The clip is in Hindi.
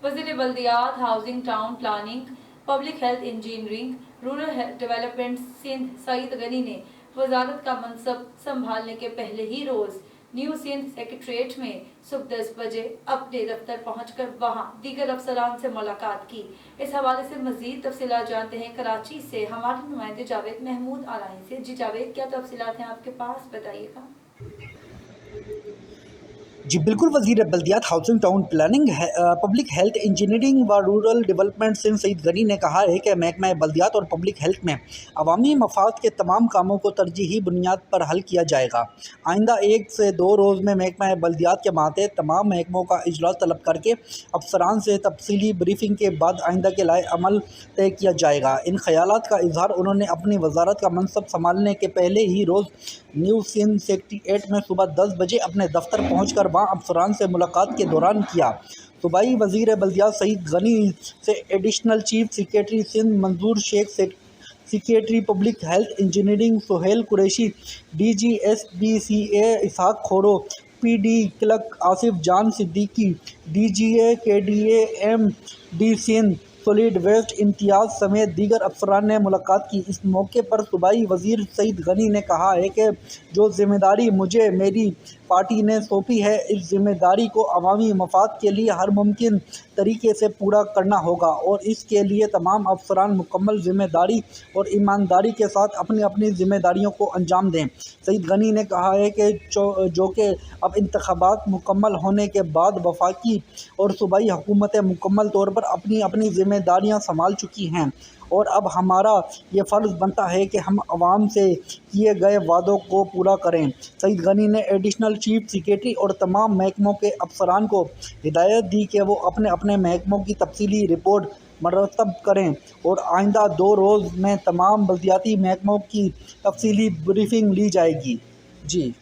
वज़ीर बल्दियात, housing, town planning, public health engineering, rural development Sindh Saeed Ghani ने वजारत का मनसब संभालने के पहले ही रोज न्यू सिंध सेक्रेटरीट में सुबह 10 बजे अपने दफ्तर पहुंचकर वहां दीगर अफसरान से मुलाकात की। इस हवाले से मजीद तफसीलात जानते हैं कराची से हमारे नुमाइंदे जावेद महमूद आलाई से। जी जावेद, क्या तफसीलात हैं आपके पास, बताइएगा। जी बिल्कुल, वज़ीर बल्दियात, housing, town planning, public health engineering व रूरल डेवलपमेंट सिंध सईद गनी ने कहा है कि महकमा बल्दियात और पब्लिक हेल्थ में अवामी मफाद के तमाम कामों को तरजीही बुनियाद पर हल किया जाएगा। आइंदा 1 से 2 रोज़ में महकमा बल्दियात के मातहत तमाम महकमों का इजलास तलब करके अफसरान से तफसीली ब्रीफिंग के बाद आइंदा के लाए अमल तय किया जाएगा। इन ख्यालात का इजहार उन्होंने अपनी वजारत का मनसब संभालने के पहले ही रोज़ न्यू सिंध सेक्रेटरीट में सुबह 10 बजे अपने दफ्तर पहुंचकर वहां अफसरान से मुलाकात के दौरान किया। सूबाई वज़ीर बल्दियात सईद गनी से additional chief secretary Sindh Manzoor Sheikh, secretary public health engineering Sohail Qureshi, DGSBCA Ishaq Khoro, PD clerk Asif Jan Siddiqui, DGA KDA MD Sindh solid waste Imtiaz समेत दीगर अफसरान ने मुलाकात की। इस मौके पर सूबाई वज़ीर सईद गनी ने कहा है कि जो जिम्मेदारी मुझे मेरी पार्टी ने सौंपी है, इस जिम्मेदारी को अवामी मफाद के लिए हर मुमकिन तरीके से पूरा करना होगा और इसके लिए तमाम अफसरान मुकम्मल जिम्मेदारी और ईमानदारी के साथ अपनी अपनी जिम्मेदारियों को अंजाम दें। सईद गनी ने कहा है कि जो कि अब इंतखाबात मुकम्मल होने के बाद वफाकी और सूबाई हुकूमतें मुकम्मल तौर पर अपनी अपनी जिम्मेदारियां संभाल चुकी हैं और अब हमारा ये फ़र्ज़ बनता है कि हम आवाम से किए गए वादों को पूरा करें। सईद गनी ने एडिशनल चीफ सेक्रेटरी और तमाम महकमों के अफसरान को हिदायत दी कि वो अपने अपने महकमों की तफसीली रिपोर्ट मरतब करें और आइंदा 2 रोज़ में तमाम बल्दियाती महकमों की तफसीली ब्रीफिंग ली जाएगी। जी।